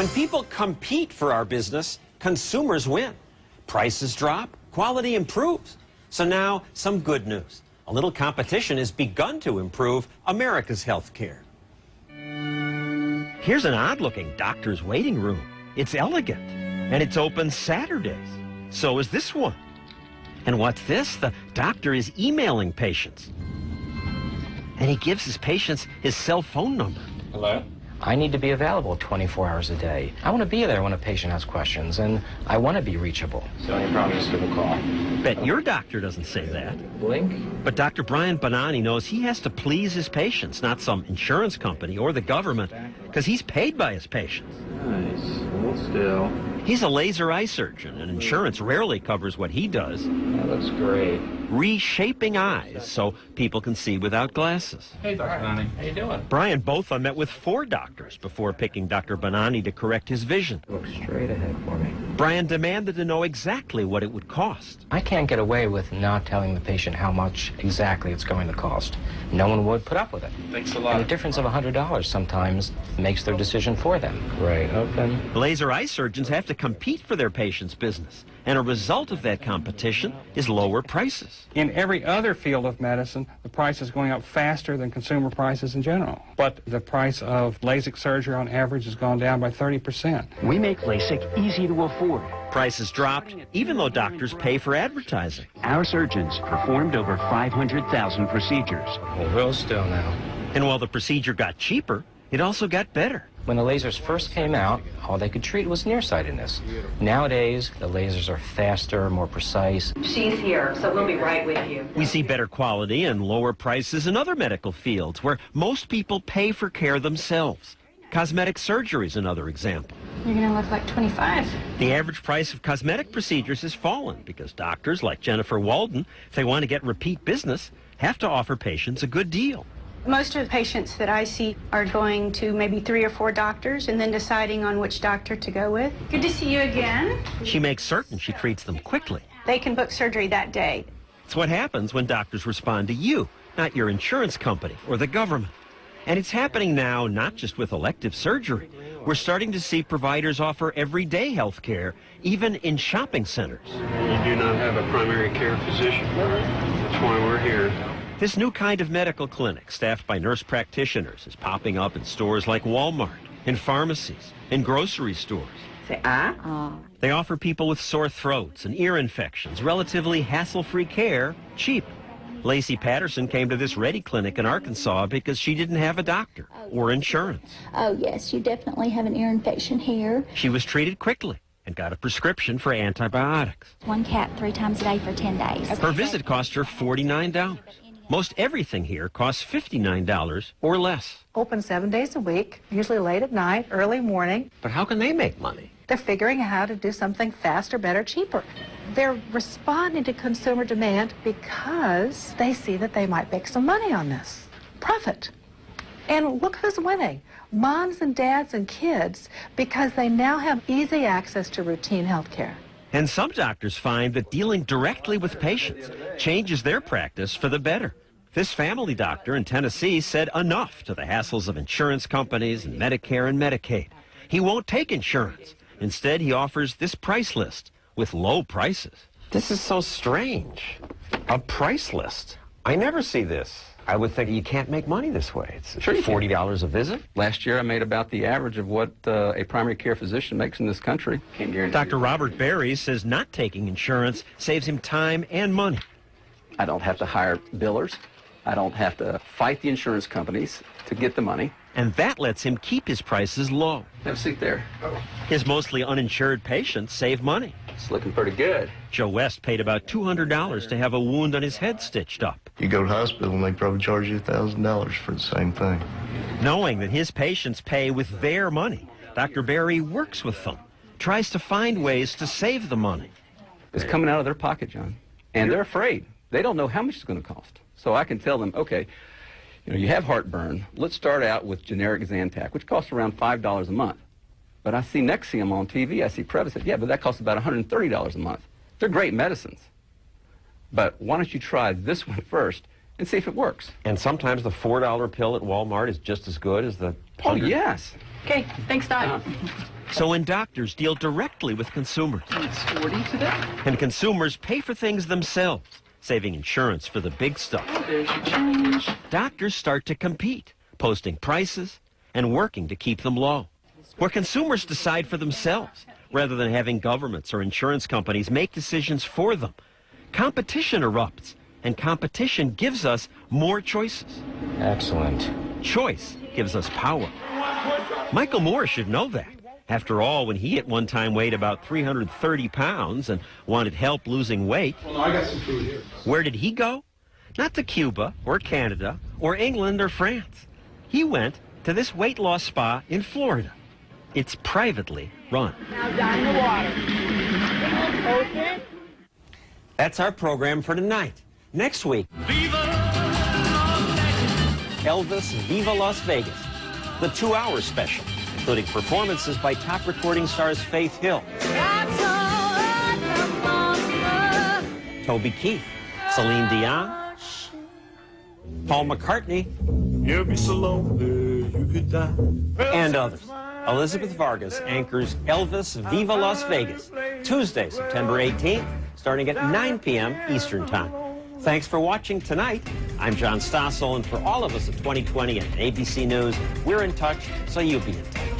When people compete for our business, consumers win. Prices drop, quality improves. So now, some good news. A little competition has begun to improve America's health care. Here's an odd-looking doctor's waiting room. It's elegant, and it's open Saturdays. So is this one. And what's this? The doctor is emailing patients. And he gives his patients his cell phone number. Hello? I need to be available 24 hours a day. I want to be there when a patient has questions, and I want to be reachable. So any problem, just give a call. Bet your doctor doesn't say that. Blink? But Dr. Brian Bonani knows he has to please his patients, not some insurance company or the government, because he's paid by his patients. Nice. Hold still. He's a laser eye surgeon, and insurance rarely covers what he does. That looks great. Reshaping eyes so people can see without glasses. Hey, Dr. Bonani. How you doing? Brian Botha met with 4 doctors before picking Dr. Bonani to correct his vision. Look straight ahead for me. Brian demanded to know exactly what it would cost. I can't get away with not telling the patient how much exactly it's going to cost. No one would put up with it. Thanks a And lot. the difference of $100 sometimes makes their decision for them. Great, open. Laser eye surgeons have to compete for their patients' business, and a result of that competition is lower prices. In every other field of medicine, the price is going up faster than consumer prices in general. But the price of LASIK surgery on average has gone down by 30%. We make LASIK easy to afford. Prices dropped, even though doctors pay for advertising. Our surgeons performed over 500,000 procedures. Hold real still now. And while the procedure got cheaper, it also got better. When the lasers first came out, all they could treat was nearsightedness. Nowadays, the lasers are faster, more precise. She's here, so we'll be right with you. We see better quality and lower prices in other medical fields where most people pay for care themselves. Cosmetic surgery is another example. You're going to look like 25. The average price of cosmetic procedures has fallen because doctors like Jennifer Walden, if they want to get repeat business, have to offer patients a good deal. Most of the patients that I see are going to maybe 3 or 4 doctors and then deciding on which doctor to go with. Good to see you again. She makes certain she treats them quickly. They can book surgery that day. It's what happens when doctors respond to you, not your insurance company or the government. And it's happening now not just with elective surgery. We're starting to see providers offer everyday health care, even in shopping centers. You do not have a primary care physician. That's why we're here. This new kind of medical clinic, staffed by nurse practitioners, is popping up in stores like Walmart, in pharmacies, in grocery stores. Say, They offer people with sore throats and ear infections relatively hassle-free care, cheap. Lacey Patterson came to this Ready Clinic in Arkansas because she didn't have a doctor or insurance. Oh, yes, you definitely have an ear infection here. She was treated quickly and got a prescription for antibiotics. 1 cap 3 times a day for 10 days. Her visit cost her $49. Most everything here costs $59 or less. Open 7 days a week, usually late at night, early morning. But how can they make money? They're figuring out how to do something faster, better, cheaper. They're responding to consumer demand because they see that they might make some money on this. Profit. And look who's winning. Moms and dads and kids, because they now have easy access to routine health care. And some doctors find that dealing directly with patients changes their practice for the better. This family doctor in Tennessee said enough to the hassles of insurance companies and Medicare and Medicaid. He won't take insurance. Instead, he offers this price list with low prices. This is so strange. A price list. I never see this. I would think you can't make money this way. It's Sure you can. $40 a visit. Last year I made about the average of what a primary care physician makes in this country. Can't guarantee Dr. you. Robert Berry says not taking insurance saves him time and money. I don't have to hire billers. I don't have to fight the insurance companies to get the money. And that lets him keep his prices low. Have a seat there. His mostly uninsured patients save money. It's looking pretty good. Joe West paid about $200 to have a wound on his head stitched up. You go to the hospital and they probably charge you $1,000 for the same thing. Knowing that his patients pay with their money, Dr. Berry works with them, tries to find ways to save the money. It's coming out of their pocket, John. And they're afraid. They don't know how much it's going to cost. So I can tell them, okay, you have heartburn. Let's start out with generic Zantac, which costs around $5 a month. But I see Nexium on TV. I see Prevacid. Yeah, but that costs about $130 a month. They're great medicines. But why don't you try this one first and see if it works. And sometimes the $4 pill at Walmart is just as good as the Oh, $100. yes. Okay, thanks, Doc. So when doctors deal directly with consumers, It's 40 today. and consumers pay for things themselves, saving insurance for the big stuff, There's your change. doctors start to compete, posting prices and working to keep them low. Where consumers decide for themselves, rather than having governments or insurance companies make decisions for them. Competition erupts, and competition gives us more choices. Excellent. Choice gives us power. Michael Moore should know that. After all, when he at one time weighed about 330 pounds and wanted help losing weight, where did he go? Not to Cuba or Canada or England or France. He went to this weight loss spa in Florida. It's privately run. Now down the water. Okay. That's our program for tonight. Next week, Elvis Viva Las Vegas, the 2-hour special, including performances by top recording stars Faith Hill, Toby Keith, Celine Dion, Paul McCartney, and others. Elizabeth Vargas anchors Elvis Viva Las Vegas, Tuesday, September 18th, starting at 9 p.m. Eastern Time. Thanks for watching tonight. I'm John Stossel, and for all of us at 2020 and ABC News, we're in touch, so you be in touch.